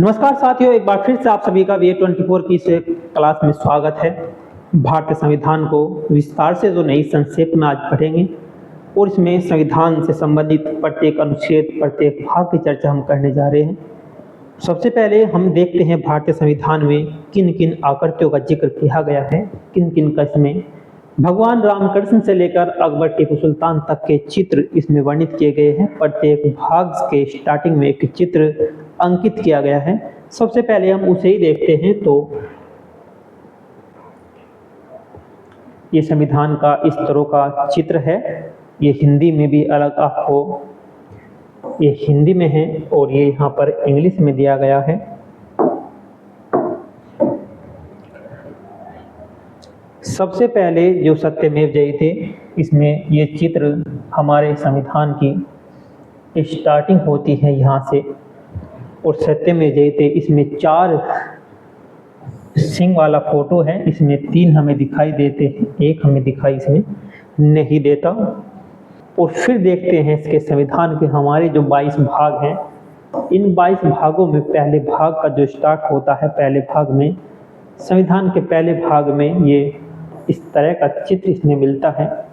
नमस्कार साथियों, एक बार फिर से आप सभी का VA24 की इस क्लास में स्वागत है। भारतीय संविधान को विस्तार से जो नई संक्षेप में आज पढ़ेंगे और इसमें संविधान से संबंधित प्रत्येक अनुच्छेद, प्रत्येक भाग की चर्चा हम करने जा रहे हैं। सबसे पहले हम देखते हैं भारतीय संविधान में किन किन आकृतियों का जिक्र किया गया है, किन किन का इसमें भगवान रामकृष्ण से लेकर अकबर टीपू सुल्तान तक के चित्र इसमें वर्णित किए गए हैं। प्रत्येक भाग के स्टार्टिंग में एक चित्र अंकित किया गया है। सबसे पहले हम उसे ही देखते हैं। तो ये संविधान का इस तरह का चित्र है। ये हिंदी में भी अलग आपको, ये हिंदी में है और ये यहाँ पर इंग्लिश में दिया गया है। सबसे पहले जो सत्यमेव जयते, इसमें ये चित्र हमारे संविधान की स्टार्टिंग होती है यहाँ से, और सत्यमेव जयते इसमें 4 सिंह वाला फोटो है। इसमें 3 हमें दिखाई देते हैं, एक हमें दिखाई इसमें नहीं देता। और फिर देखते हैं इसके संविधान के हमारे जो 22 भाग हैं, इन 22 भागों में पहले भाग का जो स्टार्ट होता है, पहले भाग में, संविधान के पहले भाग में ये इस तरह का चित्र इसमें मिलता है।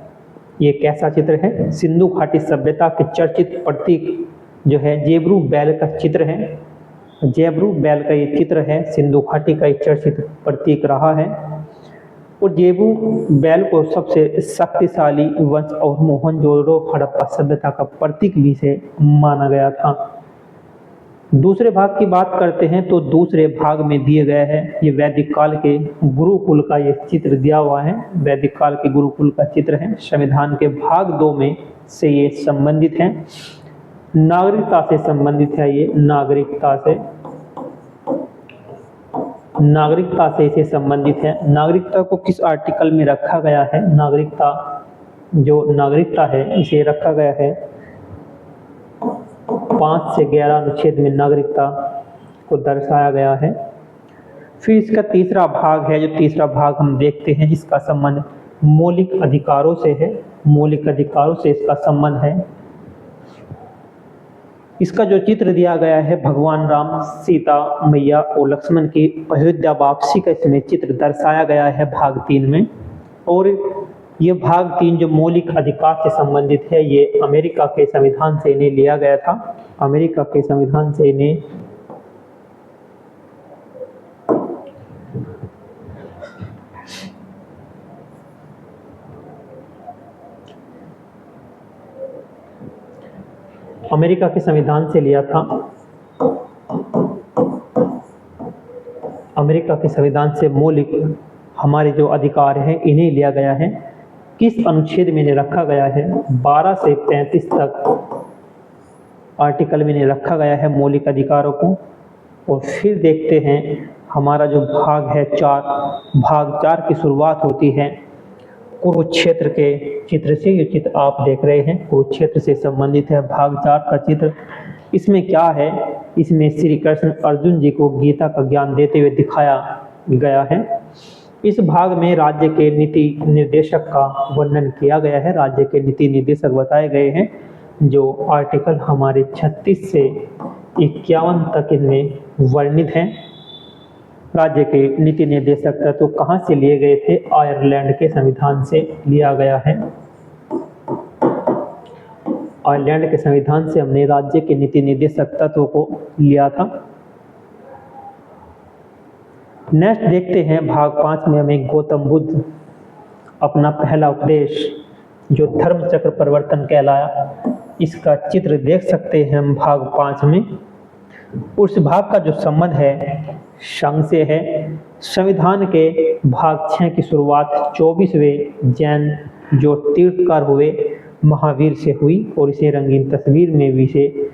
ये कैसा चित्र है? सिंधु घाटी सभ्यता के चर्चित प्रतीक जो है जेबरू बैल का चित्र है। जेबरू बैल का ये चित्र है, सिंधु घाटी का एक चर्चित प्रतीक रहा है। और जेबरू बैल को सबसे शक्तिशाली वंश और मोहनजोदड़ो हड़प्पा सभ्यता का प्रतीक भी से माना गया था। दूसरे भाग की बात करते हैं तो दूसरे भाग में दिए गए हैं ये वैदिक काल के गुरुकुल का ये चित्र दिया हुआ है। वैदिक काल के गुरुकुल का चित्र है। संविधान के भाग 2 में से ये संबंधित है, नागरिकता से संबंधित है। ये नागरिकता से इसे संबंधित है। नागरिकता को किस आर्टिकल में रखा गया है? नागरिकता है इसे रखा गया है 5 से 11 अनुच्छेद में नागरिकता को दर्शाया गया है। फिर इसका तीसरा भाग है। जो तीसरा भाग हम देखते हैं जिसका संबंध मौलिक अधिकारों से है। मौलिक अधिकारों से इसका संबंध है। इसका जो चित्र दिया गया है भगवान राम, सीता मैया और लक्ष्मण की अयोध्या वापसी का इसमें चित्र दर्शाया गया है भाग 3 में। और ये भाग 3 जो मौलिक अधिकार से संबंधित है, ये अमेरिका के संविधान से इन्हें लिया गया था। अमेरिका के संविधान से इन्हें अमेरिका के संविधान से लिया था। अमेरिका के संविधान से मौलिक हमारे जो अधिकार हैं इन्हें लिया गया है। किस अनुच्छेद में इन्हें रखा गया है? 12 से 35 तक आर्टिकल में इन्हें रखा गया है मौलिक अधिकारों को। और फिर देखते हैं हमारा जो भाग है 4, भाग 4 की शुरुआत होती है कुरुक्षेत्र के चित्र से। ये चित्र आप देख रहे हैं कुरुक्षेत्र से संबंधित है भाग 4 का चित्र। इसमें क्या है? इसमें श्री कृष्ण अर्जुन जी को गीता का ज्ञान देते हुए दिखाया गया है। इस भाग में राज्य के नीति निर्देशक का वर्णन किया गया है। राज्य के नीति निर्देशक बताए गए हैं जो आर्टिकल हमारे 36 से 51 तक इनमें वर्णित हैं। राज्य के नीति निर्देशक तत्व कहाँ से लिए गए थे? आयरलैंड के संविधान से लिया गया है। आयरलैंड के संविधान से हमने राज्य के नीति निर्देशक तत्व को लिया था। नेक्स्ट देखते हैं भाग 5 में हमें गौतम बुद्ध अपना पहला उपदेश जो धर्म चक्र परिवर्तन कहलाया, इसका चित्र देख सकते हैं हम भाग 5 में। उस भाग का जो संबंध है संघ से है। संविधान के भाग 6 की शुरुआत 24वें जैन जो तीर्थकार हुए महावीर से हुई और इसे रंगीन तस्वीर में भी से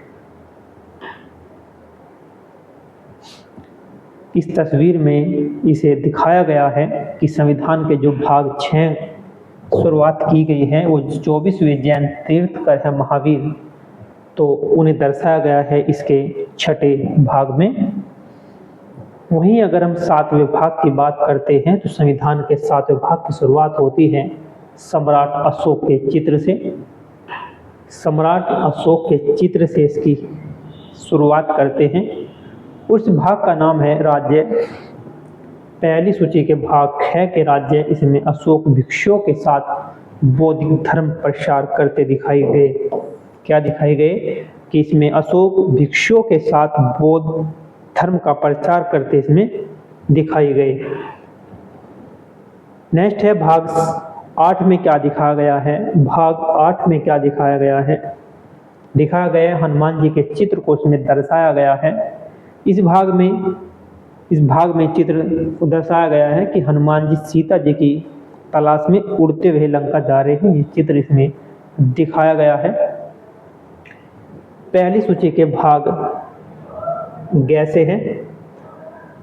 इस तस्वीर में इसे दिखाया गया है कि संविधान के जो भाग 6 शुरुआत की गई है वो 24वें जैन तीर्थकर है महावीर, तो उन्हें दर्शाया गया है इसके 6ठे भाग में। वहीं अगर हम 7वें भाग की बात करते हैं तो संविधान के 7वें भाग की शुरुआत होती है सम्राट अशोक के चित्र से। सम्राट अशोक के चित्र से इसकी शुरुआत करते हैं उस भाग का नाम है राज्य। पहली सूची के भाग ख के राज्य, इसमें अशोक भिक्षुओं के साथ बौद्धिक धर्म प्रचार करते दिखाई गए। क्या दिखाई गए कि इसमें अशोक भिक्षुओं के साथ बौद्ध धर्म का प्रचार करते इसमें दिखाई गए। नेक्स्ट है भाग 8 में क्या दिखाया गया है। भाग 8 में क्या दिखाया गया है, दिखाया गया हनुमान जी के चित्र को उसमें दर्शाया गया है। इस भाग में चित्र को दर्शाया गया है कि हनुमान जी सीता जी की तलाश में उड़ते हुए लंका जा रहे हैं। ये चित्र इसमें दिखाया गया है। पहली सूची के भाग गैसे हैं।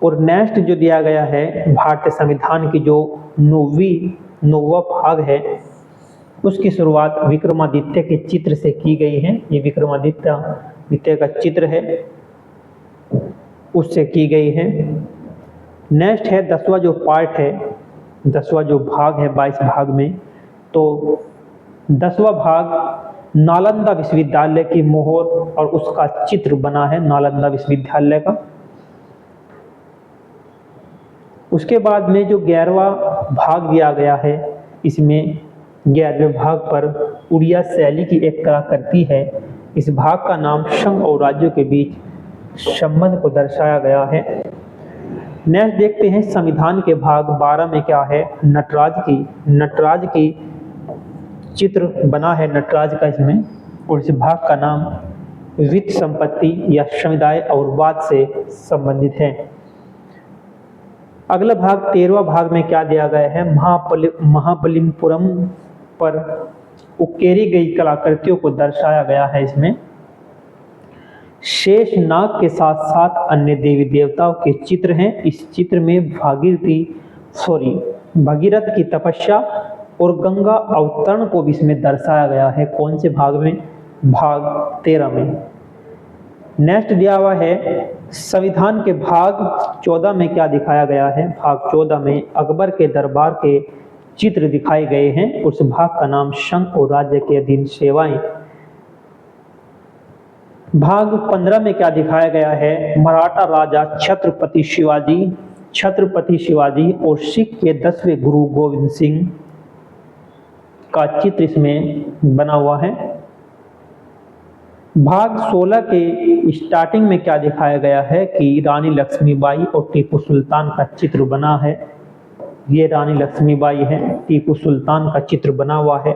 और नेक्स्ट जो दिया गया है भारतीय संविधान की जो नौवां भाग है, उसकी शुरुआत विक्रमादित्य के चित्र से की गई है। ये विक्रमादित्य का चित्र है, उससे की गई है। नेक्स्ट है 10वां जो पार्ट है, 10वां जो भाग है 22 भाग में, तो 10वां भाग नालंदा विश्वविद्यालय की मोहर और उसका चित्र बना है, नालंदा विश्वविद्यालय का। उसके बाद में जो 11वां भाग दिया गया है, इसमें 11वें भाग पर उड़िया शैली की एक कलाकृति है। इस भाग का नाम संघ और राज्यों के बीच संबंध को दर्शाया गया है। नेक्स्ट देखते हैं संविधान के भाग 12 में क्या है। नटराज की चित्र बना है, नटराज का इसमें, और इस भाग का नाम वित्त संपत्ति या समुदाय और वाद से संबंधित है। अगला भाग 13वां भाग में क्या दिया गया है, महाबलिपुरम पर उकेरी गई कलाकृतियों को दर्शाया गया है। इसमें शेष नाग के साथ साथ अन्य देवी देवताओं के चित्र हैं। इस चित्र में भगीरथ की तपस्या और गंगा अवतरण को भी इसमें दर्शाया गया है। कौन से भाग में, भाग 13 में। नेक्स्ट दिया हुआ है संविधान के भाग 14 में क्या दिखाया गया है। भाग 14 में अकबर के दरबार के चित्र दिखाए गए हैं। उस भाग का नाम संघ और राज्य के अधीन सेवाएं। भाग 15 में क्या दिखाया गया है, मराठा राजा छत्रपति शिवाजी और सिख के 10वें गुरु गोविंद सिंह का चित्र इसमें बना हुआ है। भाग 16 के स्टार्टिंग में क्या दिखाया गया है कि रानी लक्ष्मीबाई और टीपू सुल्तान का चित्र बना है। ये रानी लक्ष्मीबाई है, टीपू सुल्तान का चित्र बना हुआ है।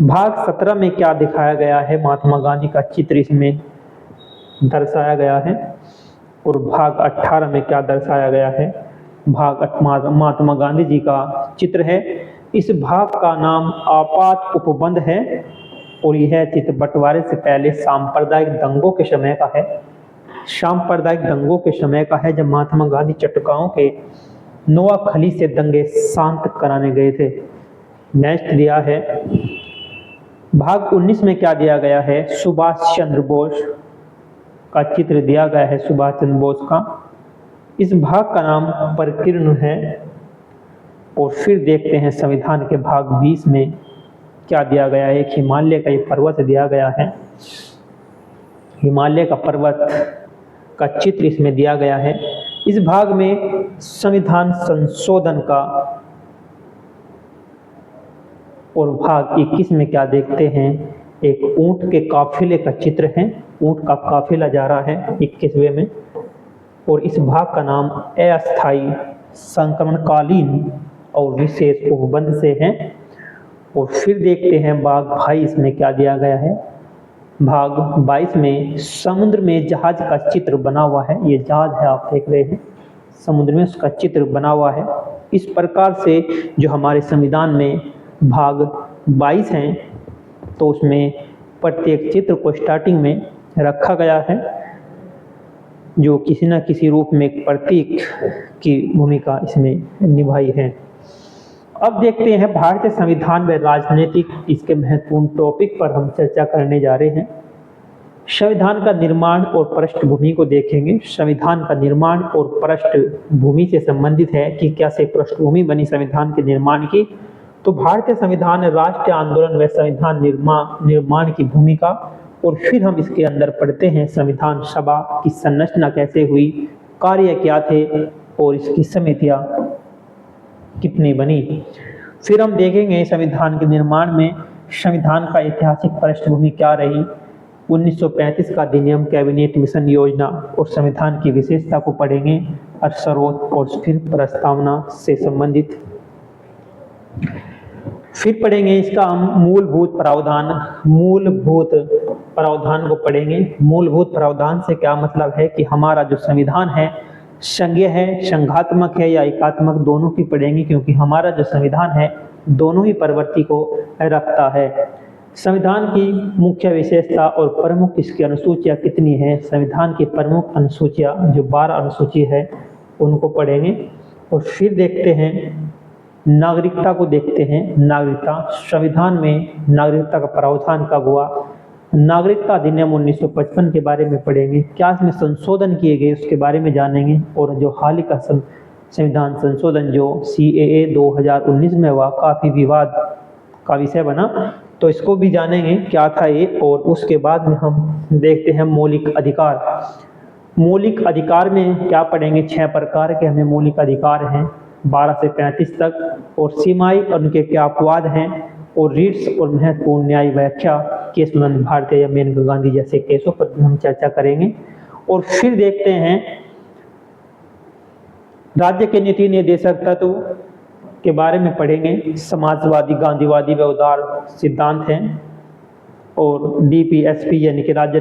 भाग 17 में क्या दिखाया गया है, महात्मा गांधी का चित्र इसमें दर्शाया गया है। और भाग 18 में क्या दर्शाया गया है, महात्मा गांधी जी का चित्र है। इस भाग का नाम आपात उपबंध है और यह चित्र बंटवारे से पहले सांप्रदायिक दंगों के समय का है। सांप्रदायिक दंगों के समय का है, जब महात्मा गांधी चटगांव के नोआखली से दंगे शांत कराने गए थे। नेक्स्ट दिया है भाग 19 में क्या दिया गया है, सुभाष चंद्र बोस का चित्र दिया गया है, सुभाष चंद्र बोस का। इस भाग का नाम परिकीर्ण है। और फिर देखते हैं संविधान के भाग 20 में क्या दिया गया है। एक हिमालय का एक पर्वत दिया गया है, हिमालय का पर्वत का चित्र इसमें दिया गया है। इस भाग में संविधान संशोधन का, और भाग 21 में क्या देखते हैं, एक ऊंट के काफिले का चित्र है। ऊंट का काफिला जा रहा है 21वें में। और इस भाग का नाम अस्थायी संक्रमणकालीन और विशेष उपबंध से है। और फिर देखते हैं भाग 22 में क्या दिया गया है। भाग 22 में समुद्र में जहाज का चित्र बना हुआ है। ये जहाज है, आप देख रहे हैं, समुद्र में उसका चित्र बना हुआ है। इस प्रकार से जो हमारे संविधान में भाग 22 हैं, तो उसमें प्रत्येक चित्र को स्टार्टिंग में रखा गया है, जो किसी न किसी रूप में एक प्रतीक की भूमिका इसमें निभाई है। अब देखते हैं भारतीय संविधान में राजनीतिक, इसके महत्वपूर्ण टॉपिक पर हम चर्चा करने जा रहे हैं। संविधान का निर्माण और पृष्ठभूमि को देखेंगे। संविधान का निर्माण और पृष्ठभूमि से संबंधित है कि कैसे पृष्ठभूमि बनी संविधान के निर्माण की। तो भारतीय संविधान राष्ट्रीय आंदोलन व संविधान निर्माण की भूमिका और फिर हम इसके अंदर पढ़ते हैं संविधान सभा की संरचना कैसे हुई, कार्य क्या थे और इसकी समितियां कितनी बनी। फिर हम देखेंगे संविधान के निर्माण में संविधान का ऐतिहासिक पृष्ठभूमि क्या रही, 1935 का अधिनियम, कैबिनेट मिशन योजना और संविधान की विशेषता को पढ़ेंगे, स्रोत और फिर प्रस्तावना से संबंधित। फिर पढ़ेंगे इसका हम मूलभूत प्रावधान को पढ़ेंगे। मूलभूत प्रावधान से क्या मतलब है कि हमारा जो संविधान है संघीय है, संघात्मक है या एकात्मक, दोनों की पढ़ेंगे, क्योंकि हमारा जो संविधान है दोनों ही प्रवृत्ति को रखता है। संविधान की मुख्य विशेषता और प्रमुख इसकी अनुसूचियां कितनी है, संविधान की प्रमुख अनुसूचियां जो 12 अनुसूची है उनको पढ़ेंगे। और फिर देखते हैं नागरिकता को, देखते हैं नागरिकता, संविधान में नागरिकता का प्रावधान कब हुआ, नागरिकता अधिनियम 1955 के बारे में पढ़ेंगे, क्या इसमें संशोधन किए गए उसके बारे में जानेंगे, और जो हाल ही का संविधान संशोधन जो CAA 2019 में हुआ काफ़ी विवाद का विषय बना, तो इसको भी जानेंगे क्या था ये। और उसके बाद में हम देखते हैं मौलिक अधिकार। मौलिक अधिकार में क्या पढ़ेंगे, 6 प्रकार के हमें मौलिक अधिकार हैं 12 से 35 तक, और सीमाएं और उनके क्या अपवाद हैं, और रीट्स और महत्वपूर्ण न्याय व्याख्या, केस नंद भारतीय या मेनका गांधी जैसे केसों पर हम चर्चा करेंगे। और फिर देखते हैं राज्य के नीति निर्देशक तत्व के बारे में पढ़ेंगे, समाजवादी, गांधीवादी व उदार सिद्धांत हैं, और DPSP यानी कि राज्य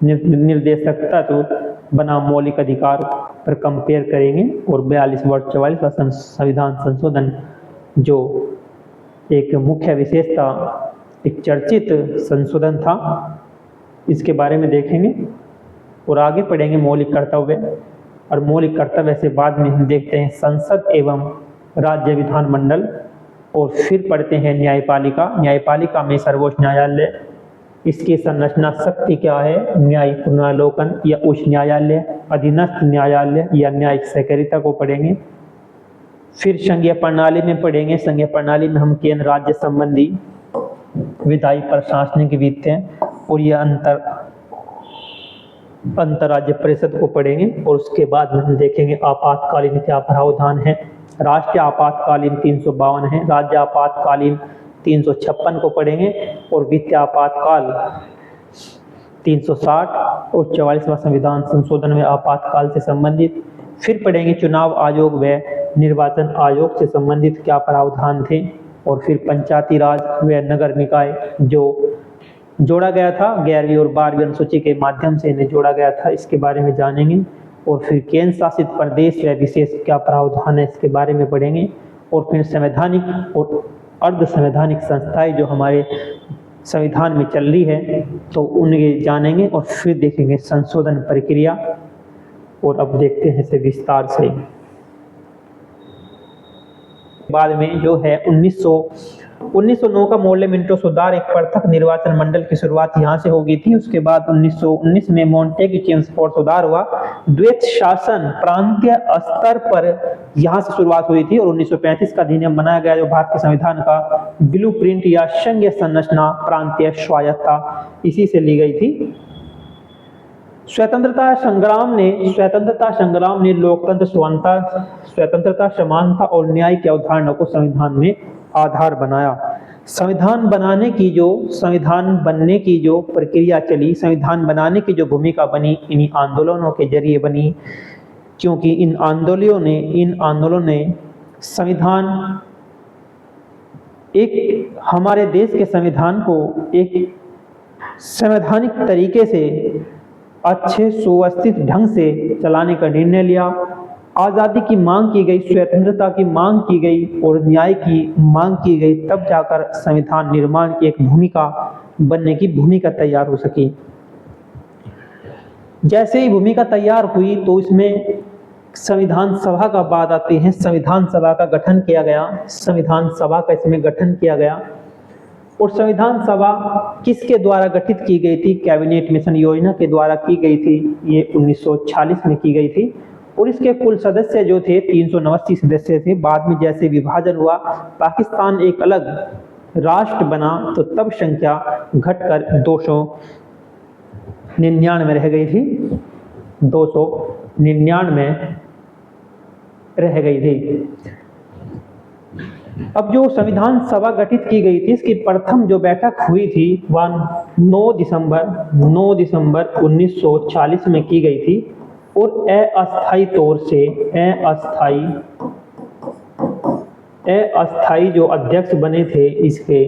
निर्देशक तत्व बनाम मौलिक अधिकार पर कंपेयर करेंगे। और 42 वर्ष 44 का संविधान संशोधन जो एक मुख्य विशेषता, एक चर्चित संशोधन था, इसके बारे में देखेंगे। और आगे पढ़ेंगे मौलिक कर्तव्य, और मौलिक कर्तव्य से बाद में हम देखते हैं संसद एवं राज्य विधानमंडल। और फिर पढ़ते हैं न्यायपालिका। न्यायपालिका में सर्वोच्च न्यायालय, इसकी संरचना शक्ति क्या है, न्यायिक पुनरावलोकन या उच्च न्यायालय, अधीनस्थ न्यायालय या न्यायिक सहकारिता को पढ़ेंगे। फिर संघीय प्रणाली में पढ़ेंगे, संघीय प्रणाली में हम केंद्र राज्य संबंधी विधायी प्रशासनिक वित्तीय और यह अंतरराज्य परिषद को पढ़ेंगे। और उसके बाद में हम देखेंगे आपातकालीन क्या प्रावधान है। राष्ट्रीय आपातकालीन 352 है, राज्य आपातकालीन 356 को पढ़ेंगे, और वित्तीय आपातकाल 360 और 44वां संविधान संशोधन में आपातकाल से संबंधित। फिर पढ़ेंगे चुनाव आयोग व निर्वाचन आयोग से संबंधित क्या प्रावधान थे। और फिर पंचायती राज व नगर निकाय जो जोड़ा गया था 11वीं और 12वीं अनुसूची के माध्यम से इन्हें जोड़ा गया था, इसके बारे में जानेंगे। और फिर केंद्र शासित प्रदेश व विशेष क्या प्रावधान है इसके बारे में पढ़ेंगे। और फिर संवैधानिक और अर्ध संवैधानिक संस्थाएं जो हमारे संविधान में चल रही है तो उन्हें जानेंगे। और फिर देखेंगे संशोधन प्रक्रिया, और अब देखते हैं इसे विस्तार से। बाद में जो है 1909 का मॉडल मिंटो सुधार, एक पृथक निर्वाचन मंडल की शुरुआत यहाँ से हो गई थी। उसके बाद 1919 में मोंटेग चेम्सफोर्ड सुधार हुआ, द्वैत शासन प्रांतीय स्तर पर यहाँ से शुरुआत हुई थी। और 1935 का अधिनियम बनाया गया जो भारतीय संविधान का ब्लूप्रिंट या संघीय संरचना प्रांतीय स्वायत्तता इसी से ली गई थी। स्वतंत्रता संग्राम ने लोकतंत्र, स्वतंत्रता, समानता और न्याय की अवधारणा को संविधान में आधार बनाया। संविधान बनने की जो प्रक्रिया चली, संविधान बनाने की जो भूमिका बनी, इन्हीं आंदोलनों के जरिए बनी, क्योंकि इन आंदोलनों ने संविधान, एक हमारे देश के संविधान को एक संवैधानिक तरीके से अच्छे सुव्यवस्थित ढंग से चलाने का निर्णय लिया। आज़ादी की मांग की गई, स्वतंत्रता की मांग की गई और न्याय की मांग की गई, तब जाकर संविधान निर्माण की एक भूमिका बनने की भूमिका तैयार हो सकी। जैसे ही भूमिका तैयार हुई तो इसमें संविधान सभा का बात आती है। संविधान सभा का गठन किया गया, संविधान सभा का इसमें गठन किया गया। और संविधान सभा किसके द्वारा गठित की गई थी, कैबिनेट मिशन योजना के द्वारा की गई थी। ये 1946 में की गई थी। और इसके कुल सदस्य जो थे 389 सदस्य थे। बाद में जैसे विभाजन हुआ, पाकिस्तान एक अलग राष्ट्र बना तो तब संख्या घटकर 299 रह गई थी, 299 रह गई थी। अब जो संविधान सभा गठित की गई थी, इसकी प्रथम जो बैठक हुई थी वह 9 दिसंबर 1940 में की गई थी और अस्थायी तौर से अस्थायी जो अध्यक्ष बने थे, इसके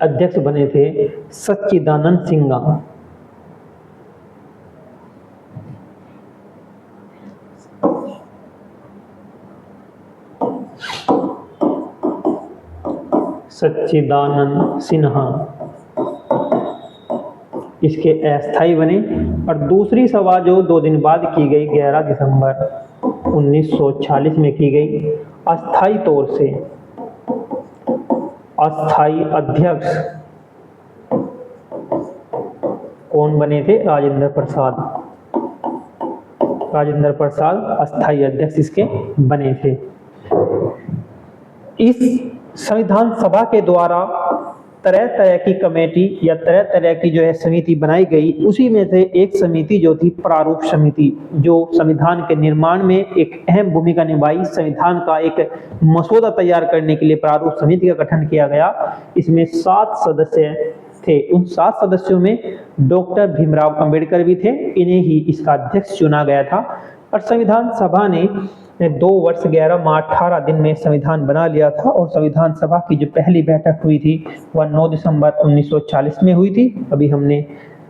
अध्यक्ष बने थे सच्चिदानंद सिन्हा। सच्चिदानंद सिन्हा इसके अस्थायी बने। और दूसरी सभा जो 2 दिन बाद की गई 11 दिसंबर 1940 में की गई, अस्थायी तौर से अस्थायी अध्यक्ष कौन बने थे? राजेंद्र प्रसाद अस्थायी अध्यक्ष इसके बने थे। इस संविधान सभा के द्वारा तरह तरह की कमेटी या तरह तरह की जो है समिति बनाई गई। उसी में से एक समिति जो थी प्रारूप समिति, जो संविधान के निर्माण में एक अहम भूमिका निभाई। संविधान का एक मसौदा तैयार करने के लिए प्रारूप समिति का गठन किया गया। इसमें 7 सदस्य थे। उन 7 सदस्यों में डॉक्टर भीमराव अंबेडकर भी थे। इन्हें ही इसका अध्यक्ष चुना गया था। और संविधान सभा ने 2 वर्ष 11 माह 18 दिन में संविधान बना लिया था। और संविधान सभा की जो पहली बैठक हुई थी वह 9 दिसंबर 1940 में हुई थी, अभी हमने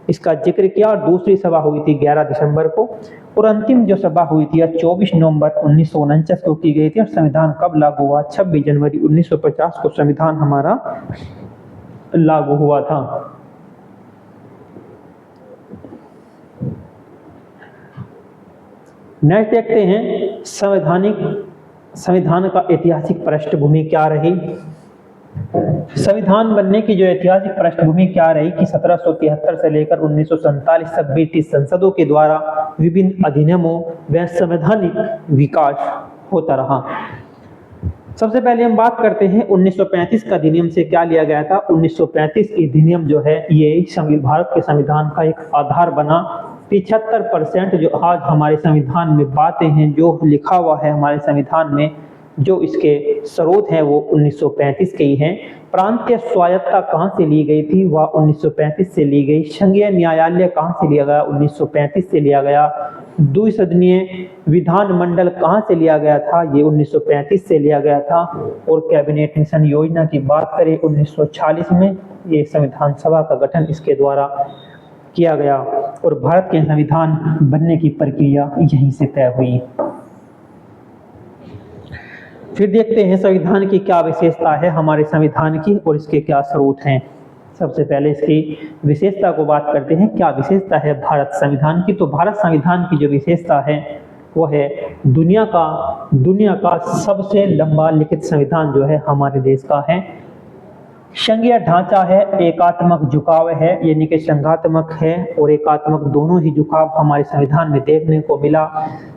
इसका जिक्र किया। और दूसरी सभा हुई थी 11 दिसंबर को। और अंतिम जो सभा हुई थी 24 नवंबर 1949 को की गई थी। और संविधान कब लागू हुआ? 26 जनवरी 1950 को संविधान हमारा लागू हुआ था। नेक्स्ट देखते हैं संविधान का ऐतिहासिक पृष्ठभूमि क्या रही। संविधान बनने की जो ऐतिहासिक पृष्ठभूमि क्या रही कि 1773 से लेकर 1947 तक ब्रिटिश संसदों के द्वारा विभिन्न अधिनियमों व संवैधानिक विकास होता रहा। सबसे पहले हम बात करते हैं 1935 का अधिनियम से क्या लिया गया था। 1935 अधिनियम जो है ये भारत के संविधान का एक आधार बना। 75% जो आज हमारे संविधान में बातें हैं, जो लिखा हुआ है हमारे संविधान में, जो इसके स्रोत हैं वो 1935 के ही हैं। प्रांतीय स्वायत्तता कहाँ से ली गई थी? वह 1935 से ली गई। संघीय न्यायालय कहाँ से लिया गया? 1935 से लिया गया। द्विसदनीय विधानमंडल कहाँ से लिया गया था? ये 1935 से लिया गया था। और कैबिनेट मिशन योजना की बात करें 1940 में, ये संविधान सभा का गठन इसके द्वारा किया गया। और भारत के संविधान बनने की प्रक्रिया यहीं से तय हुई। फिर देखते हैं संविधान की क्या विशेषता है हमारे संविधान की और इसके क्या स्रोत हैं। सबसे पहले इसकी विशेषता को बात करते हैं। क्या विशेषता है भारत संविधान की? तो भारत संविधान की जो विशेषता है वो है दुनिया का सबसे लंबा लिखित संविधान जो है हमारे देश का है। संघीय ढांचा है, एकात्मक झुकाव है, यानी कि संघात्मक है और एकात्मक दोनों ही झुकाव हमारे संविधान में देखने को मिला।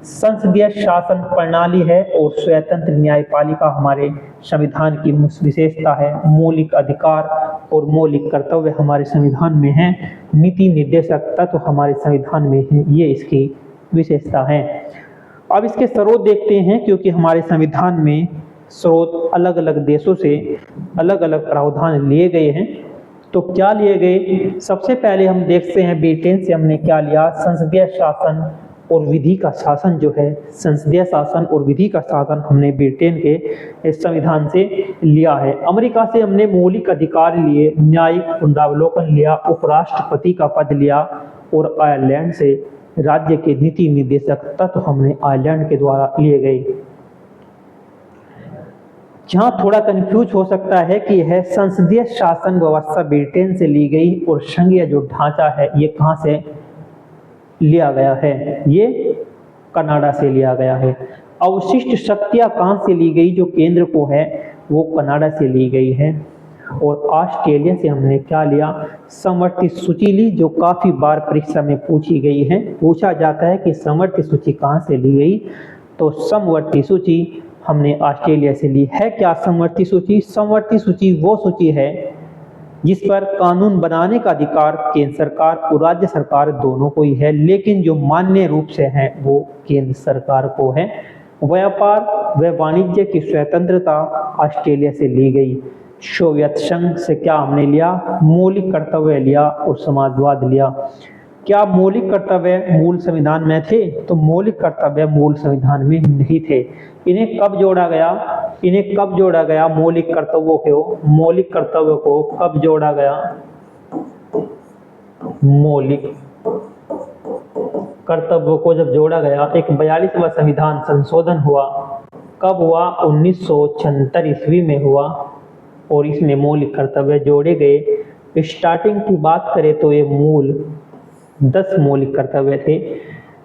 संसदीय शासन प्रणाली है और स्वतंत्र न्यायपालिका हमारे संविधान की विशेषता है। मौलिक अधिकार और मौलिक कर्तव्य हमारे संविधान में हैं। नीति निर्देशक तत्व हमारे संविधान में है, ये इसकी विशेषता है। अब इसके स्रोत देखते हैं, क्योंकि हमारे संविधान में स्रोत अलग अलग देशों से अलग अलग प्रावधान लिए गए हैं। तो क्या लिए गए? सबसे पहले हम देखते हैं ब्रिटेन से हमने क्या लिया, संसदीय शासन और विधि का शासन जो है, संसदीय शासन और विधि का शासन हमने ब्रिटेन के संविधान से लिया है। अमेरिका से हमने मौलिक अधिकार लिए, न्यायिक पुनरावलोकन लिया, उपराष्ट्रपति का पद लिया। और आयरलैंड से राज्य के नीति निर्देशक तत्व हमने आयरलैंड के द्वारा लिए गए। जहाँ थोड़ा कंफ्यूज हो सकता है कि यह संसदीय शासन व्यवस्था ब्रिटेन से ली गई और संघीय जो ढांचा है ये कहाँ से लिया गया है, ये कनाडा से लिया गया है। अवशिष्ट शक्तियाँ कहाँ से ली गई, जो केंद्र को है वो कनाडा से ली गई है। और ऑस्ट्रेलिया से हमने क्या लिया, समवर्ती सूची ली, जो काफ़ी बार परीक्षा में पूछी गई है। पूछा जाता है कि समवर्ती सूची कहाँ से ली गई, तो समवर्ती सूची हमने ऑस्ट्रेलिया से ली है। क्या समवर्ती सूची? समवर्ती सूची वो सूची है जिस पर कानून बनाने का अधिकार केंद्र सरकार और राज्य सरकार दोनों को ही है, लेकिन जो मान्य रूप से है वो केंद्र सरकार को है। व्यापार व वाणिज्य की स्वतंत्रता ऑस्ट्रेलिया से ली गई। सोवियत संघ से क्या हमने लिया? मौलिक कर्तव्य लिया और समाजवाद लिया। क्या मौलिक कर्तव्य मूल संविधान में थे? तो मौलिक कर्तव्य मूल संविधान में नहीं थे। इन्हें कब जोड़ा गया? इन्हें कब जोड़ा गया? मौलिक कर्तव्यों को कब जोड़ा गया? मौलिक कर्तव्यों को जब जोड़ा गया, एक 42वां संविधान संशोधन हुआ। कब हुआ? 1976 ईस्वी में हुआ और इसमें मौलिक कर्तव्य जोड़े गए। स्टार्टिंग की बात करें तो ये मूल 10 मौलिक कर्तव्य थे।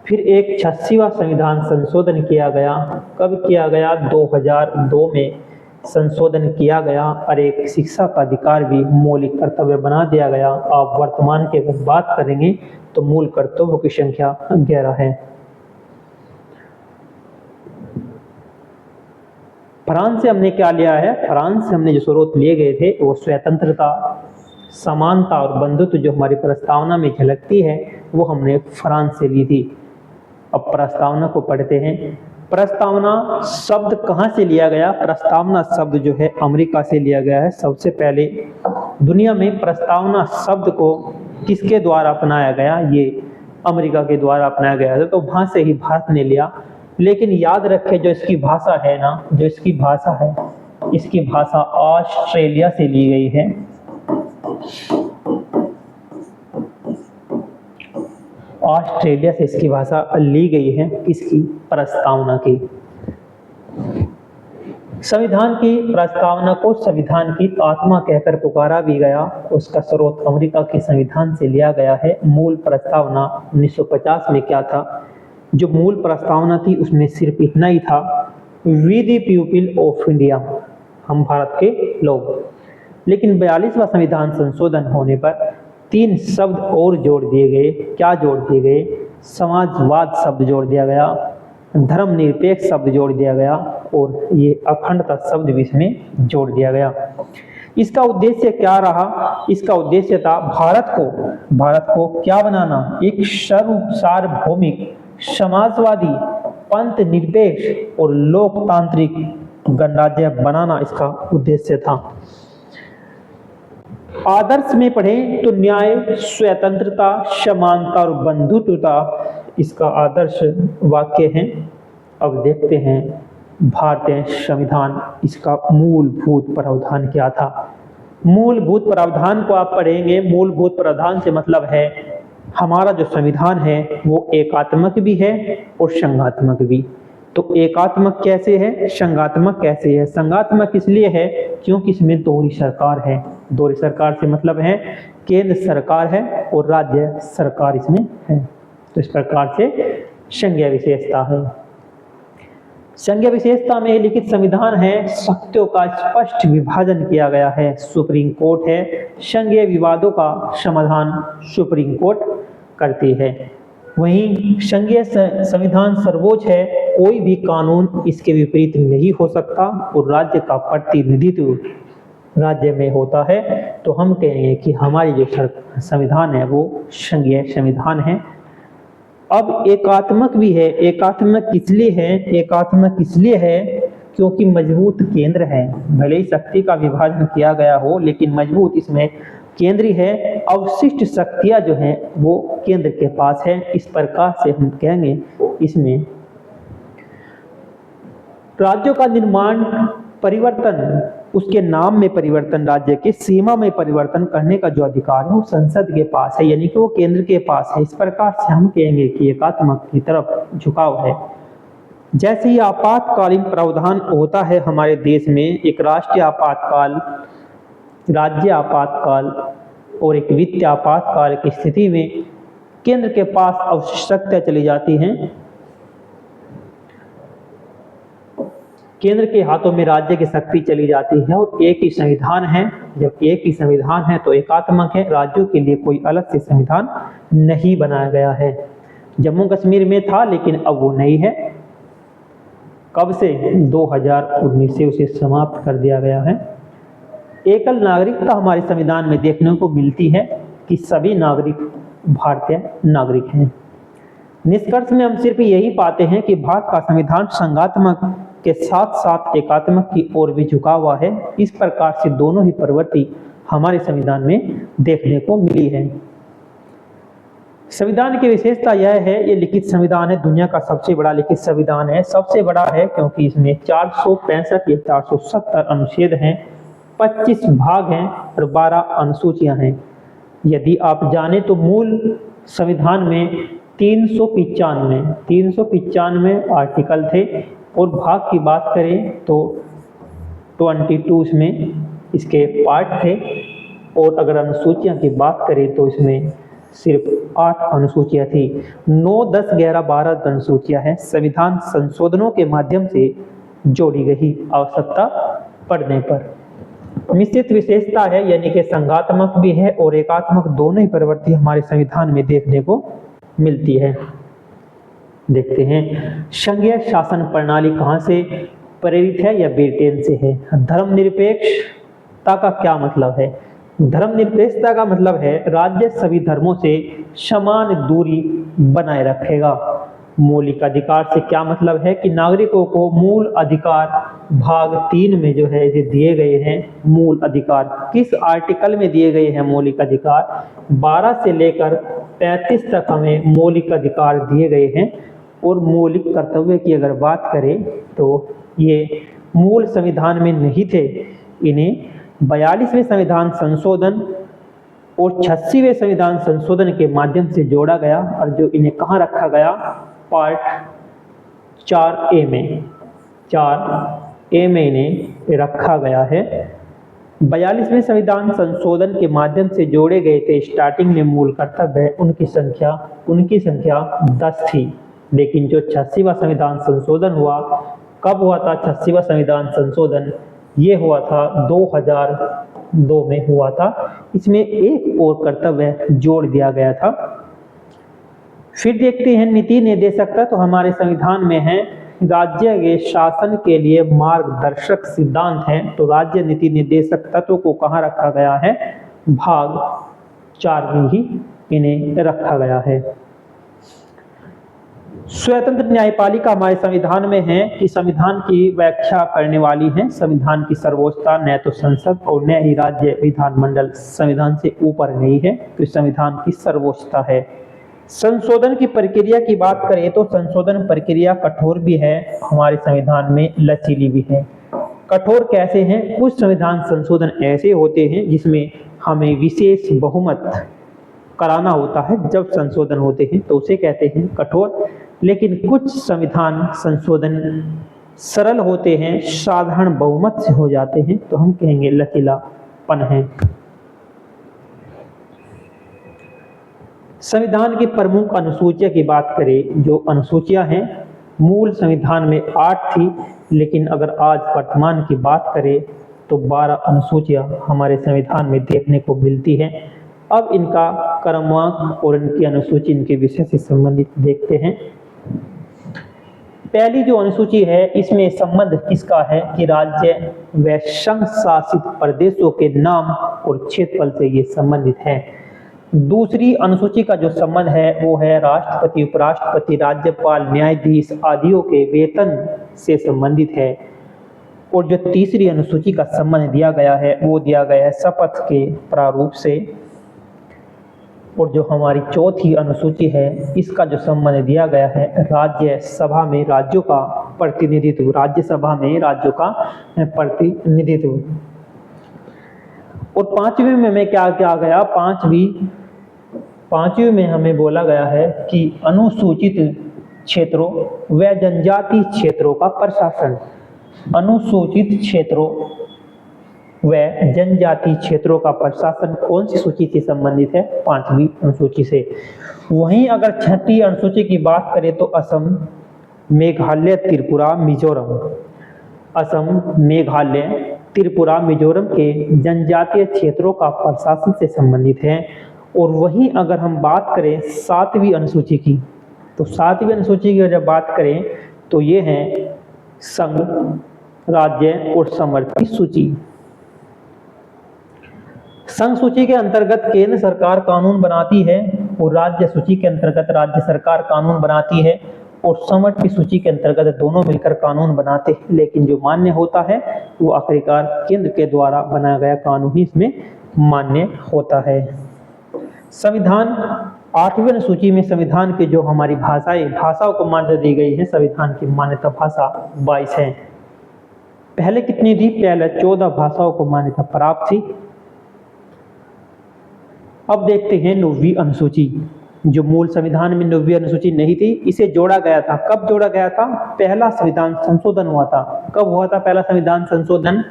फिर एक 86वां संविधान संशोधन किया गया। कब किया गया? 2002 में संशोधन किया गया और एक शिक्षा का अधिकार भी मौलिक कर्तव्य बना दिया गया। आप वर्तमान की अगर बात करेंगे तो मूल कर्तव्यों की संख्या 11 है। फ्रांस से हमने क्या लिया है? फ्रांस से हमने जो स्रोत लिए गए थे वो स्वतंत्रता, समानता और बंधुत्व जो हमारी प्रस्तावना में झलकती है वो हमने फ्रांस से ली थी। अब प्रस्तावना को पढ़ते हैं। प्रस्तावना शब्द कहाँ से लिया गया? प्रस्तावना शब्द जो है अमेरिका से लिया गया है। सबसे पहले दुनिया में प्रस्तावना शब्द को किसके द्वारा अपनाया गया? ये अमेरिका के द्वारा अपनाया गया था, तो वहां से ही भारत ने लिया। लेकिन याद रखें जो इसकी भाषा है ना, जो इसकी भाषा है, इसकी भाषा ऑस्ट्रेलिया से ली गई है। ऑस्ट्रेलिया से इसकी भाषा ली गई है। इसकी प्रस्तावना की, संविधान की प्रस्तावना को संविधान की आत्मा कहकर पुकारा भी गया। उसका स्रोत अमेरिका के संविधान से लिया गया है। मूल प्रस्तावना 1950 में क्या था? जो मूल प्रस्तावना थी उसमें सिर्फ इतना ही था, we the people of India, हम भारत के लोग। लेकिन 42वां संविधान संशोधन होने पर 3 शब्द और जोड़ दिए गए। क्या जोड़ दिए गए? समाजवाद शब्द जोड़ दिया गया, धर्मनिरपेक्ष शब्द जोड़ दिया गया और ये अखंडता शब्द भी इसमें जोड़ दिया गया। इसका उद्देश्य क्या रहा? इसका उद्देश्य था भारत को क्या बनाना? एक सार्वभौमिक, समाजवादी, पंथ निरपेक्ष और लोकतांत्रिक गणराज्य बनाना इसका उद्देश्य था। आदर्श में पढ़ें तो न्याय, स्वतंत्रता, समानता और बंधुत्वता इसका आदर्श वाक्य है। अब देखते हैं भारतीय संविधान, इसका मूलभूत प्रावधान क्या था। मूलभूत प्रावधान को आप पढ़ेंगे। मूलभूत प्रावधान से मतलब है हमारा जो संविधान है वो एकात्मक भी है और संघात्मक भी। तो एकात्मक कैसे है, संघात्मक कैसे है? संघात्मक इसलिए है क्योंकि इसमें दोहरी सरकार है। दोहरी सरकार से मतलब है केंद्र सरकार है और राज्य सरकार इसमें है। तो इस प्रकार से संज्ञा विशेषता है। संज्ञा विशेषता में लिखित संविधान है, शक्तियों का स्पष्ट विभाजन किया गया है। सुप्रीम कोर्ट है, संज्ञेय विवादों का समाधान सुप्रीम कोर्ट करती है। वहीं संज्ञेय संविधान सर्वोच्च है, कोई भी कानून इसके विपरीत नहीं हो सकता और राज्य का प्रतिनिधित्व राज्य में होता है। तो हम कहेंगे कि हमारी जो संविधान है वो संज्ञेय संविधान है। अब एकात्मक भी है। एकात्मक इसलिए है, एकात्मक इसलिए है क्योंकि मजबूत केंद्र है। भले ही शक्ति का विभाजन किया गया हो लेकिन मजबूत इसमें केंद्र है। अवशिष्ट शक्तियां जो हैं वो केंद्र के पास है। इस प्रकार से हम कहेंगे इसमें राज्यों का निर्माण, परिवर्तन, उसके नाम में परिवर्तन, राज्य के सीमा में परिवर्तन करने का जो अधिकार है वो संसद के पास है, यानी कि वो केंद्र के पास है। इस प्रकार से हम कहेंगे कि एकात्मक की तरफ झुकाव है। जैसे ही आपातकालीन प्रावधान होता है हमारे देश में, एक राष्ट्रीय आपातकाल, राज्य आपातकाल और एक वित्तीय आपातकाल की स्थिति में केंद्र के पास आवश्यकता चली जाती हैं, केंद्र के हाथों में राज्य की शक्ति चली जाती है और एक ही संविधान है। जब एक ही संविधान है तो एकात्मक है, राज्यों के लिए कोई अलग से संविधान नहीं बनाया गया है। जम्मू कश्मीर में था लेकिन अब वो नहीं है। कब से? 2019 से उसे समाप्त कर दिया गया है। एकल नागरिकता हमारे संविधान में देखने को मिलती है कि सभी नागरिक भारतीय नागरिक हैं। निष्कर्ष में हम सिर्फ यही पाते हैं कि भारत का संविधान संघात्मक के साथ साथ एकात्मक की ओर भी झुका हुआ है। इस प्रकार से दोनों ही प्रवृत्ति हमारे संविधान में देखने को मिली है। संविधान की विशेषता यह है, ये लिखित संविधान है, दुनिया का सबसे बड़ा लिखित संविधान है। सबसे बड़ा है क्योंकि इसमें 465 या 470 अनुच्छेद हैं, 25 भाग हैं और 12 अनुसूचियां हैं। यदि आप जाने तो मूल संविधान में 395 आर्टिकल थे और भाग की बात करें तो 22 में इसके पार्ट थे, और अगर अनुसूचियां की बात करें तो इसमें सिर्फ 8 अनुसूचियां थी। 9, 10, 11, 12 अनुसूचियां हैं। संविधान संशोधनों के माध्यम से जोड़ी गई आवश्यकता पड़ने पर। मिश्रित विशेषता है, यानी कि संघात्मक भी है और एकात्मक, दोनों ही प्रवृत्ति हमारे संविधान में देखने को मिलती है। देखते हैं संघीय शासन प्रणाली कहाँ से प्रेरित है या ब्रिटेन से है। धर्मनिरपेक्षता का क्या मतलब है? धर्मनिरपेक्षता का मतलब है राज्य सभी धर्मों से समान दूरी बनाए रखेगा। मौलिक अधिकार से क्या मतलब है कि नागरिकों को मूल अधिकार भाग 3 में जो है ये दिए गए हैं। मूल अधिकार किस आर्टिकल में दिए गए हैं? मौलिक अधिकार 12 से लेकर 35 तक हमें मौलिक अधिकार दिए गए हैं। और मौलिक कर्तव्य की अगर बात करें तो ये मूल संविधान में नहीं थे, इन्हें 42वें संविधान संशोधन और 86वें संविधान संशोधन के माध्यम से जोड़ा गया। और जो इन्हें कहाँ रखा गया? पार्ट 4A में, 4A में इन्हें रखा गया है। 42वें संविधान संशोधन के माध्यम से जोड़े गए थे। स्टार्टिंग में मूल कर्तव्य उनकी संख्या 10 थी, लेकिन जो 86वां संविधान संशोधन हुआ, कब हुआ था 86वां संविधान संशोधन? ये हुआ था 2002 में हुआ था। इसमें एक और कर्तव्य जोड़ दिया गया था। फिर देखते हैं नीति निर्देशकता, तो हमारे संविधान में है राज्य के शासन के लिए मार्गदर्शक सिद्धांत हैं। तो राज्य नीति निर्देशक तत्व को कहाँ रखा गया है? भाग 4 में ही इन्हें रखा गया है। स्वतंत्र न्यायपालिका हमारे संविधान में है कि संविधान की व्याख्या करने वाली है। संविधान की सर्वोच्चता न तो संसद और न ही राज्य विधानमंडल संविधान से ऊपर नहीं है, तो संविधान की सर्वोच्चता है। संशोधन की प्रक्रिया की बात करें तो संशोधन प्रक्रिया कठोर भी है, हमारे संविधान में लचीली भी है। कठोर कैसे हैं? कुछ संविधान संशोधन ऐसे होते हैं जिसमें हमें विशेष बहुमत कराना होता है जब संशोधन होते हैं, तो उसे कहते हैं कठोर। लेकिन कुछ संविधान संशोधन सरल होते हैं, साधारण बहुमत से हो जाते हैं, तो हम कहेंगे लचीलापन है। संविधान की प्रमुख अनुसूचियां की बात करें, जो अनुसूचियां हैं मूल संविधान में 8 थी, लेकिन अगर आज वर्तमान की बात करें तो 12 अनुसूचियां हमारे संविधान में देखने को मिलती हैं। अब इनका क्रमांक और इनकी अनुसूची, इनके विषय से संबंधित देखते हैं। पहली जो अनुसूची है, इसमें संबंध किसका है कि राज्य व संघ शासित प्रदेशों के नाम और क्षेत्रफल से ये संबंधित है। दूसरी अनुसूची का जो संबंध है वो है राष्ट्रपति, उपराष्ट्रपति, राज्यपाल, न्यायाधीश आदियों के वेतन से संबंधित है। और जो तीसरी अनुसूची का संबंध दिया गया है वो दिया गया है शपथ के प्रारूप से। और जो हमारी चौथी अनुसूची है, इसका जो संबंध दिया गया है राज्यसभा में राज्यों का प्रतिनिधित्व, राज्यसभा में राज्यों का प्रतिनिधित्व। और पांचवी में हमें क्या क्या गया? पांचवी में हमें बोला गया है कि अनुसूचित क्षेत्रों व जनजाति क्षेत्रों का प्रशासन। अनुसूचित क्षेत्रों व जनजाति क्षेत्रों का प्रशासन कौन सी सूची से संबंधित है? 5वीं अनुसूची से। वहीं अगर 6ठी अनुसूची की बात करें तो असम, मेघालय, त्रिपुरा, मिजोरम। असम, मेघालय, त्रिपुरा, मिजोरम के जनजातीय क्षेत्रों का प्रशासन से संबंधित है। और वहीं अगर हम बात करें 7वीं अनुसूची की, तो 7वीं अनुसूची की जब बात करें तो ये हैं संघ, राज्य और समर्थ की सूची। संघ सूची के अंतर्गत केंद्र सरकार कानून बनाती है और राज्य सूची के अंतर्गत राज्य सरकार कानून बनाती है, और समर्थ की सूची के अंतर्गत दोनों मिलकर कानून बनाते हैं, लेकिन जो मान्य होता है वो आखिरकार केंद्र के द्वारा बनाया गया कानून ही इसमें मान्य होता है। संविधान 8वीं अनुसूची में संविधान की जो हमारी भाषाओं को मान्यता दी गई है, संविधान की मान्यता भाषा 22 है। पहले कितनी थी? पहले 14 भाषाओं को मान्यता प्राप्त थी। अब देखते हैं 9वीं अनुसूची, जो मूल संविधान में 9वीं अनुसूची नहीं थी, इसे जोड़ा गया था। कब जोड़ा गया था? पहला संविधान संशोधन हुआ था। कब हुआ था पहला संविधान संशोधन?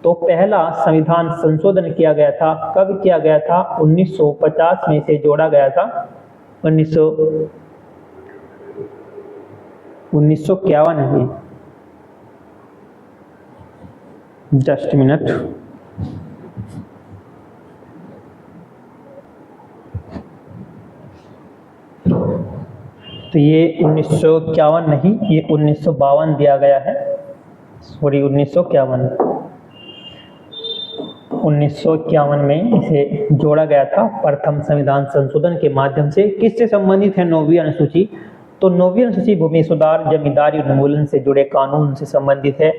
तो पहला संविधान संशोधन किया गया था। कब किया गया था? 1950 में इसे जोड़ा गया था। 1951 में। Just minute. तो ये 1951 नहीं, ये 1952 दिया गया है। सॉरी, 1951 में इसे जोड़ा गया था प्रथम संविधान संशोधन के माध्यम से। किससे संबंधित है 9वीं अनुसूची? तो 9वीं अनुसूची भूमि सुधार, जमींदारी उन्मूलन से जुड़े कानून से संबंधित है।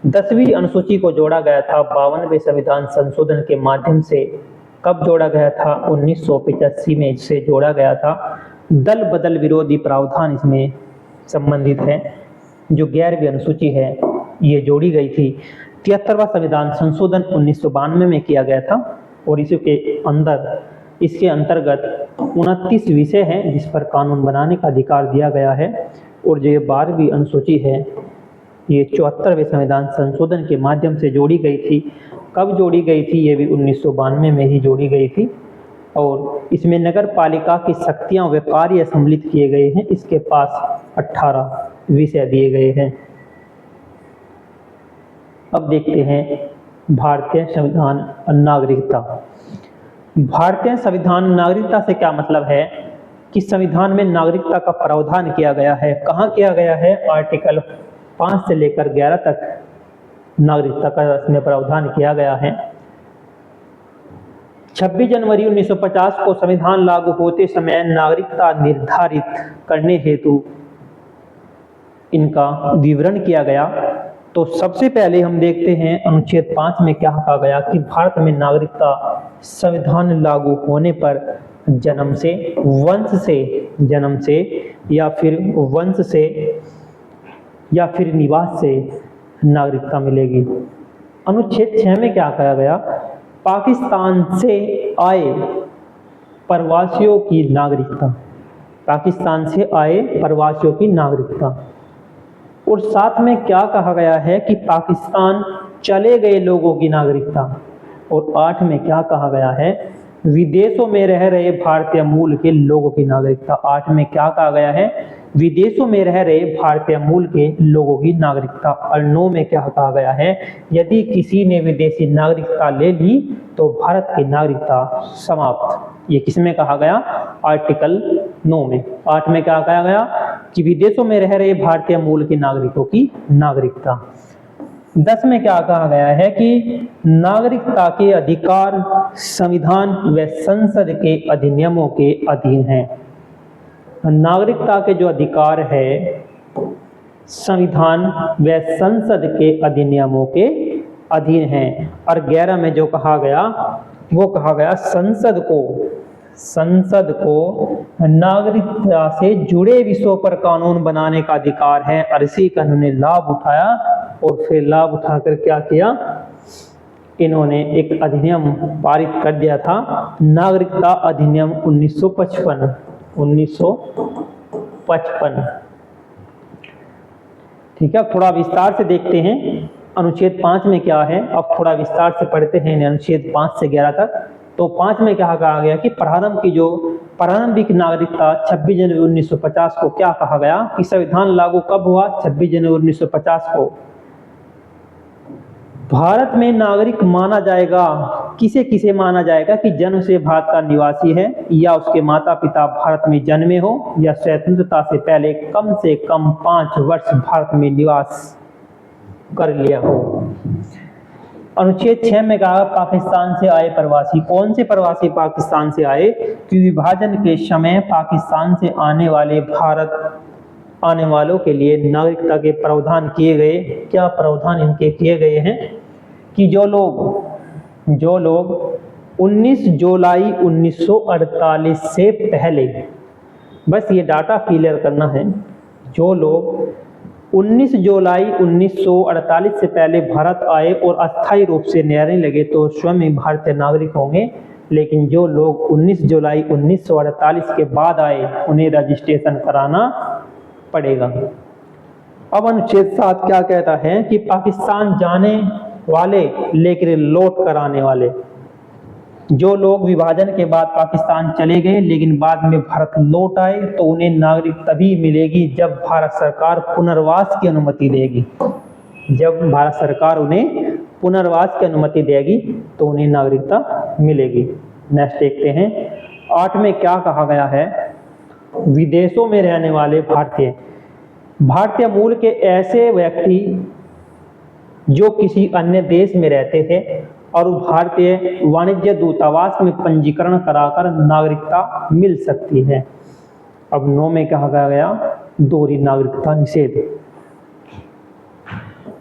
10वीं अनुसूची को जोड़ा गया था 52वें संविधान संशोधन के माध्यम से। कब जोड़ा गया था? 1985 में इसे जोड़ा गया था। दल बदल विरोधी प्रावधान इसमें संबंधित है। जो 11वीं अनुसूची है ये जोड़ी गई थी। 73वां संविधान संशोधन 1992 में किया गया था, और इसके अंतर्गत 29 विषय हैं जिस पर कानून बनाने का अधिकार दिया गया है। और जो ये 12वीं अनुसूची है ये 74वें संविधान संशोधन के माध्यम से जोड़ी गई थी। कब जोड़ी गई थी? ये भी 1992 में ही जोड़ी गई थी, और इसमें नगर पालिका की शक्तियां व कार्य सम्मिलित किए गए हैं। इसके पास 18 विषय दिए गए हैं। अब देखते हैं भारतीय संविधान नागरिकता। भारतीय संविधान नागरिकता से क्या मतलब है कि संविधान में नागरिकता का प्रावधान किया गया है। कहाँ किया गया है? आर्टिकल 5 से लेकर 11 तक नागरिकता का इसमें प्रावधान किया गया है। 26 जनवरी 1950 को संविधान लागू होते समय नागरिकता निर्धारित करने हेतु इनका विवरण किया गया। तो सबसे पहले हम देखते हैं अनुच्छेद 5 में क्या कहा गया कि भारत में नागरिकता संविधान लागू होने पर जन्म से या फिर निवास से नागरिकता मिलेगी। अनुच्छेद 6 में क्या कहा गया? पाकिस्तान से आए प्रवासियों की नागरिकता, पाकिस्तान से आए प्रवासियों की नागरिकता। और साथ में क्या कहा गया है कि पाकिस्तान चले गए लोगों की नागरिकता। और 8 में क्या कहा गया है? विदेशों में रह रहे भारतीय मूल के लोगों की नागरिकता। 8 में क्या कहा गया है? विदेशों में रह रहे भारतीय मूल के लोगों की नागरिकता। और 9 में क्या कहा गया है? यदि किसी ने विदेशी नागरिकता ले ली तो भारत की नागरिकता समाप्त। ये किसमें कहा गया? आर्टिकल 9 में। 8 में क्या कहा गया कि विदेशों में रह रहे भारतीय मूल के नागरिकों की नागरिकता। 10 में क्या कहा गया है कि नागरिकता के अधिकार संविधान व संसद के अधिनियमों के अधीन है। नागरिकता के जो अधिकार है संविधान व संसद के अधिनियमों के अधीन है। और 11 में जो कहा गया वो कहा गया संसद को नागरिकता से जुड़े विषयों पर कानून बनाने का अधिकार है। और इसी का इन्होंने लाभ उठाया, और फिर लाभ उठाकर क्या किया? इन्होंने एक अधिनियम पारित कर दिया था, नागरिकता अधिनियम 1955। ठीक है, अब थोड़ा विस्तार से देखते हैं अनुच्छेद 5 में क्या है। अब थोड़ा विस्तार से पढ़ते हैं अनुच्छेद 5 से 11 तक। तो 5 में क्या कहा गया कि प्रारंभिक नागरिकता 26 जनवरी 1950 को क्या कहा गया कि संविधान लागू कब हुआ? 26 जनवरी 1950 को। भारत में नागरिक माना जाएगा, किसे किसे माना जाएगा कि जन्म से भारत का निवासी है, या उसके माता पिता भारत में जन्मे हो, या स्वतंत्रता से पहले कम से कम 5 वर्ष भारत में निवास कर लिया हो। अनुच्छेद 6 में कहा पाकिस्तान से आए प्रवासी, कौन से प्रवासी पाकिस्तान से आए? कि विभाजन के समय पाकिस्तान से आने वाले भारत आने वालों के लिए नागरिकता के प्रावधान किए गए। क्या प्रावधान इनके किए गए हैं? कि जो लोग 19 जुलाई 1948 से पहले, बस ये डाटा क्लियर करना है, जो लोग 19 जुलाई 1948 से पहले भारत आए और अस्थायी रूप से रहने लगे तो स्वयं ही भारतीय नागरिक होंगे। लेकिन जो लोग 19 जुलाई 1948 के बाद आए उन्हें रजिस्ट्रेशन कराना पड़ेगा। अब अनुच्छेद 7 क्या कहता है? कि पाकिस्तान जाने वाले लेकिन लौट कर आने वाले, जो लोग विभाजन के बाद पाकिस्तान चले गए लेकिन बाद में भारत लौट आए तो उन्हें नागरिक तभी मिलेगी जब भारत सरकार पुनर्वास की अनुमति देगी। जब भारत सरकार उन्हें पुनर्वास की अनुमति देगी तो उन्हें नागरिकता मिलेगी। नेक्स्ट देखते हैं 8 में क्या कहा गया है? विदेशों में रहने वाले भारतीय मूल के ऐसे व्यक्ति जो किसी अन्य देश में रहते थे और भारतीय वाणिज्य दूतावास में पंजीकरण कराकर नागरिकता मिल सकती है। अब 9 में कहा गया दोहरी नागरिकता निषेध।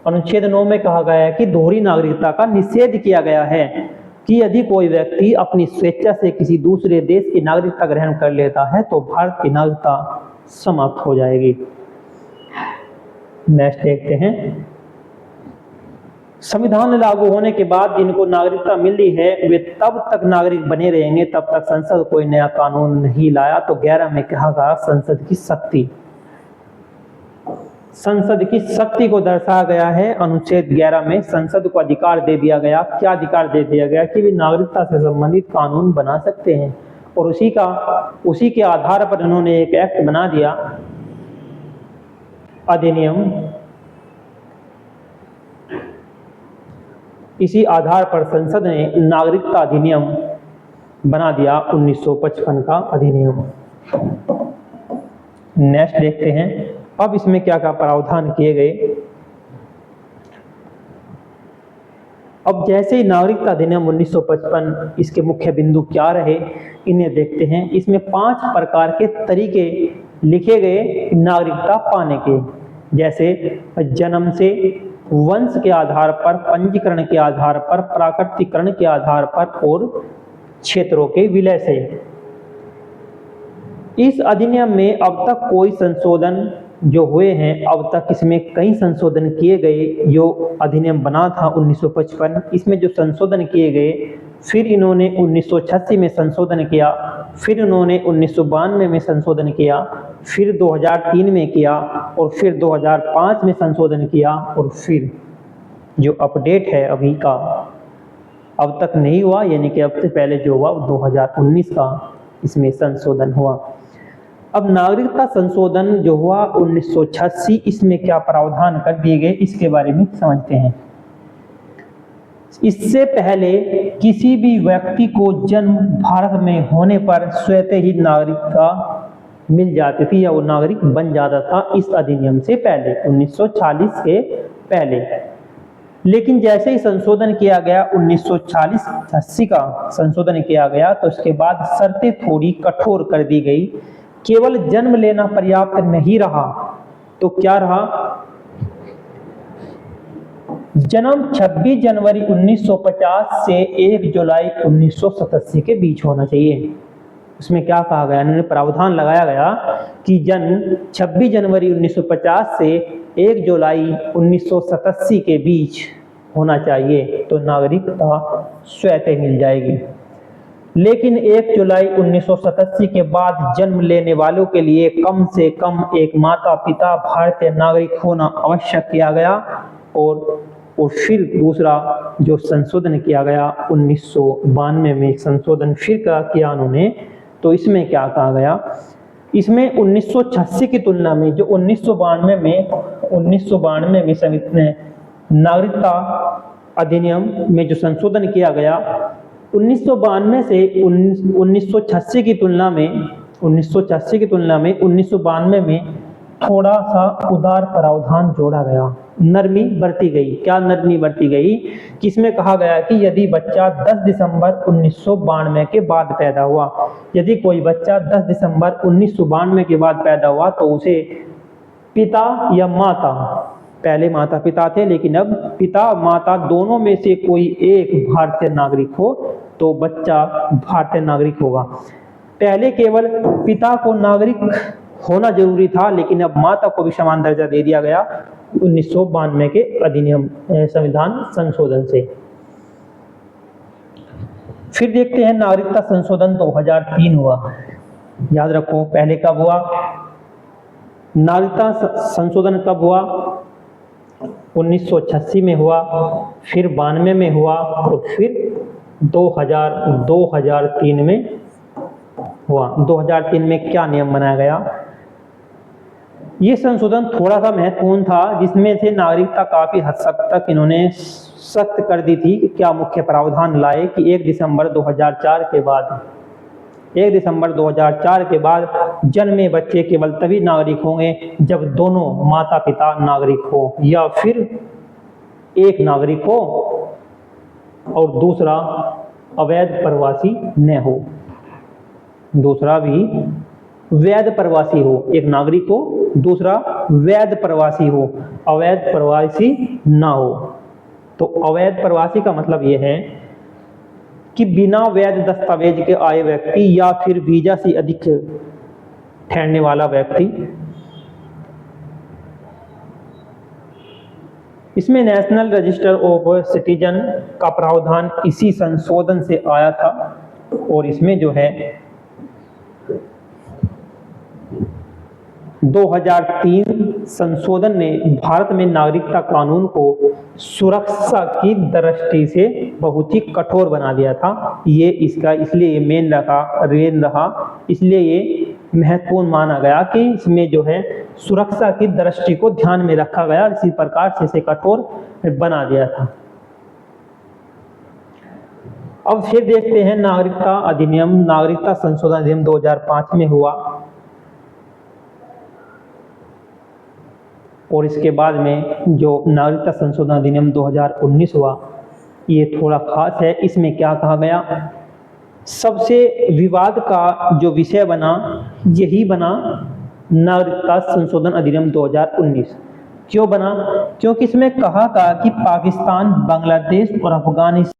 अनुच्छेद 9 में कहा गया है कि दोहरी नागरिकता का निषेध किया गया है कि यदि कोई व्यक्ति अपनी स्वेच्छा से किसी दूसरे देश की नागरिकता ग्रहण कर लेता है तो भारत की नागरिकता समाप्त हो जाएगी। नेक्स्ट देखते हैं संविधान लागू होने के बाद जिनको नागरिकता मिली है वे तब तक नागरिक बने रहेंगे तब तक संसद कोई नया कानून नहीं लाया। तो 11 में कहा गया संसद की शक्ति को दर्शाया गया है। अनुच्छेद 11 में संसद को अधिकार दे दिया गया। क्या अधिकार दे दिया गया? कि वे नागरिकता से संबंधित कानून बना सकते हैं और उसी के आधार पर उन्होंने एक एक्ट बना दिया, अधिनियम। इसी आधार पर संसद ने नागरिकता अधिनियम बना दिया, 1955 का अधिनियम। नेक्स्ट देखते हैं अब इसमें क्या क्या प्रावधान किए गए। अब जैसे ही नागरिकता अधिनियम 1955, इसके मुख्य बिंदु क्या रहे इन्हें देखते हैं। इसमें 5 प्रकार के तरीके लिखे गए नागरिकता पाने के, जैसे जन्म से, वंश के आधार पर, पंजीकरण के आधार पर, प्राकृतिकरण के आधार पर और क्षेत्रों के विलय से। इस अधिनियम में अब तक कोई संशोधन जो हुए हैं, अब तक इसमें कई संशोधन किए गए। जो अधिनियम बना था 1955, इसमें जो संशोधन किए गए, फिर इन्होंने 1986 में संशोधन किया, फिर इन्होंने 1992 में संशोधन किया, फिर 2003 में किया और फिर 2005 में संशोधन किया और फिर जो अपडेट है अभी का, अब तक नहीं हुआ, यानी कि अब से पहले जो हुआ 2019 का इसमें संशोधन हुआ। अब नागरिकता संशोधन जो हुआ 1986, इसमें क्या प्रावधान कर दिए गए इसके बारे में समझते हैं। इससे पहले किसी भी व्यक्ति को जन्म भारत में होने पर स्वतः ही नागरिकता मिल जाती थी या वो नागरिक बन जाता था इस अधिनियम से पहले, 1940 के पहले। लेकिन जैसे ही संशोधन किया गया 1940-80 का संशोधन किया गया तो उसके बाद शर्तें थोड़ी कठोर कर दी गई। केवल जन्म लेना पर्याप्त नहीं रहा, तो क्या रहा? जन्म 26 जनवरी 1950 से 1 जुलाई 1987 के बीच होना चाहिए। उसमें क्या कहा गया, इन्होंने प्रावधान लगाया गया कि जन्म 26 जनवरी 1950 से 1 जुलाई 1987 के बीच होना चाहिए तो नागरिकता स्वतः मिल जाएगी। लेकिन 1 जुलाई 1987 के बाद जन्म लेने वालों के लिए कम से कम एक माता पिता भारतीय नागरिक होना आवश्यक किया गया। और फिर दूसरा जो संशोधन किया गया 1992 में, संशोधन फिर का किया उन्होंने, तो इसमें क्या कहा गया, इसमें 1986 की तुलना में जो 1992 में संविधान नागरिकता अधिनियम में जो संशोधन किया गया 1992 से 1986 की तुलना में 1992 में थोड़ा सा उदार प्रावधान जोड़ा गया। नरमी बरती गई। क्या नरमी बरती गई? कि इसमें कहा गया कि यदि बच्चा 10 दिसंबर 1992 के बाद पैदा हुआ, यदि कोई बच्चा 10 दिसंबर 1992 के बाद पैदा हुआ तो उसे पिता या माता, पहले माता पिता थे लेकिन अब पिता माता दोनों में से कोई एक भारतीय नागरिक हो तो बच्चा भारतीय नागरिक होगा। पहले केवल पिता को नागरिक होना जरूरी था, लेकिन अब माता को भी समान दर्जा दे दिया गया 1992 के अधिनियम संविधान संशोधन से। फिर देखते हैं नागरिकता संशोधन 2003 हुआ। याद रखो पहले कब हुआ, नागरिकता संशोधन कब हुआ? 1986 में हुआ, फिर 92 में हुआ और फिर 2003 में हुआ। 2003 में क्या नियम बनाया गया? ये संशोधन थोड़ा सा महत्वपूर्ण था, जिसमें से नागरिकता काफी हद तक इन्होंने सख्त कर दी थी। क्या मुख्य प्रावधान लाए कि 1 दिसंबर 2004 के बाद जन्मे बच्चे केवल तभी नागरिक होंगे जब दोनों माता पिता नागरिक हो या फिर एक नागरिक हो और दूसरा अवैध प्रवासी न हो, दूसरा भी वैध प्रवासी हो। एक नागरिक हो, दूसरा वैध प्रवासी हो, अवैध प्रवासी ना हो। तो अवैध प्रवासी का मतलब यह है कि बिना वैध दस्तावेज के आए व्यक्ति या फिर वीजा से अधिक ठहरने वाला व्यक्ति। इसमें नेशनल रजिस्टर ऑफ सिटीजन का प्रावधान इसी संशोधन से आया था और इसमें जो है 2003 संशोधन ने भारत में नागरिकता कानून को सुरक्षा की दृष्टि से बहुत ही कठोर बना दिया था। ये इसका इसलिए ये मेन रहा, इसलिए ये महत्वपूर्ण माना गया कि इसमें जो है सुरक्षा की दृष्टि को ध्यान में रखा गया, इसी प्रकार से इसे कठोर बना दिया था। अब फिर देखते हैं नागरिकता संशोधन अधिनियम 2005 में हुआ और इसके बाद में जो नागरिकता संशोधन अधिनियम 2019 हुआ, ये थोड़ा खास है। इसमें क्या कहा गया? सबसे विवाद का जो विषय बना यही बना नागरिकता संशोधन अधिनियम 2019। क्यों बना? क्योंकि इसमें कहा कि पाकिस्तान, बांग्लादेश और अफगानिस्तान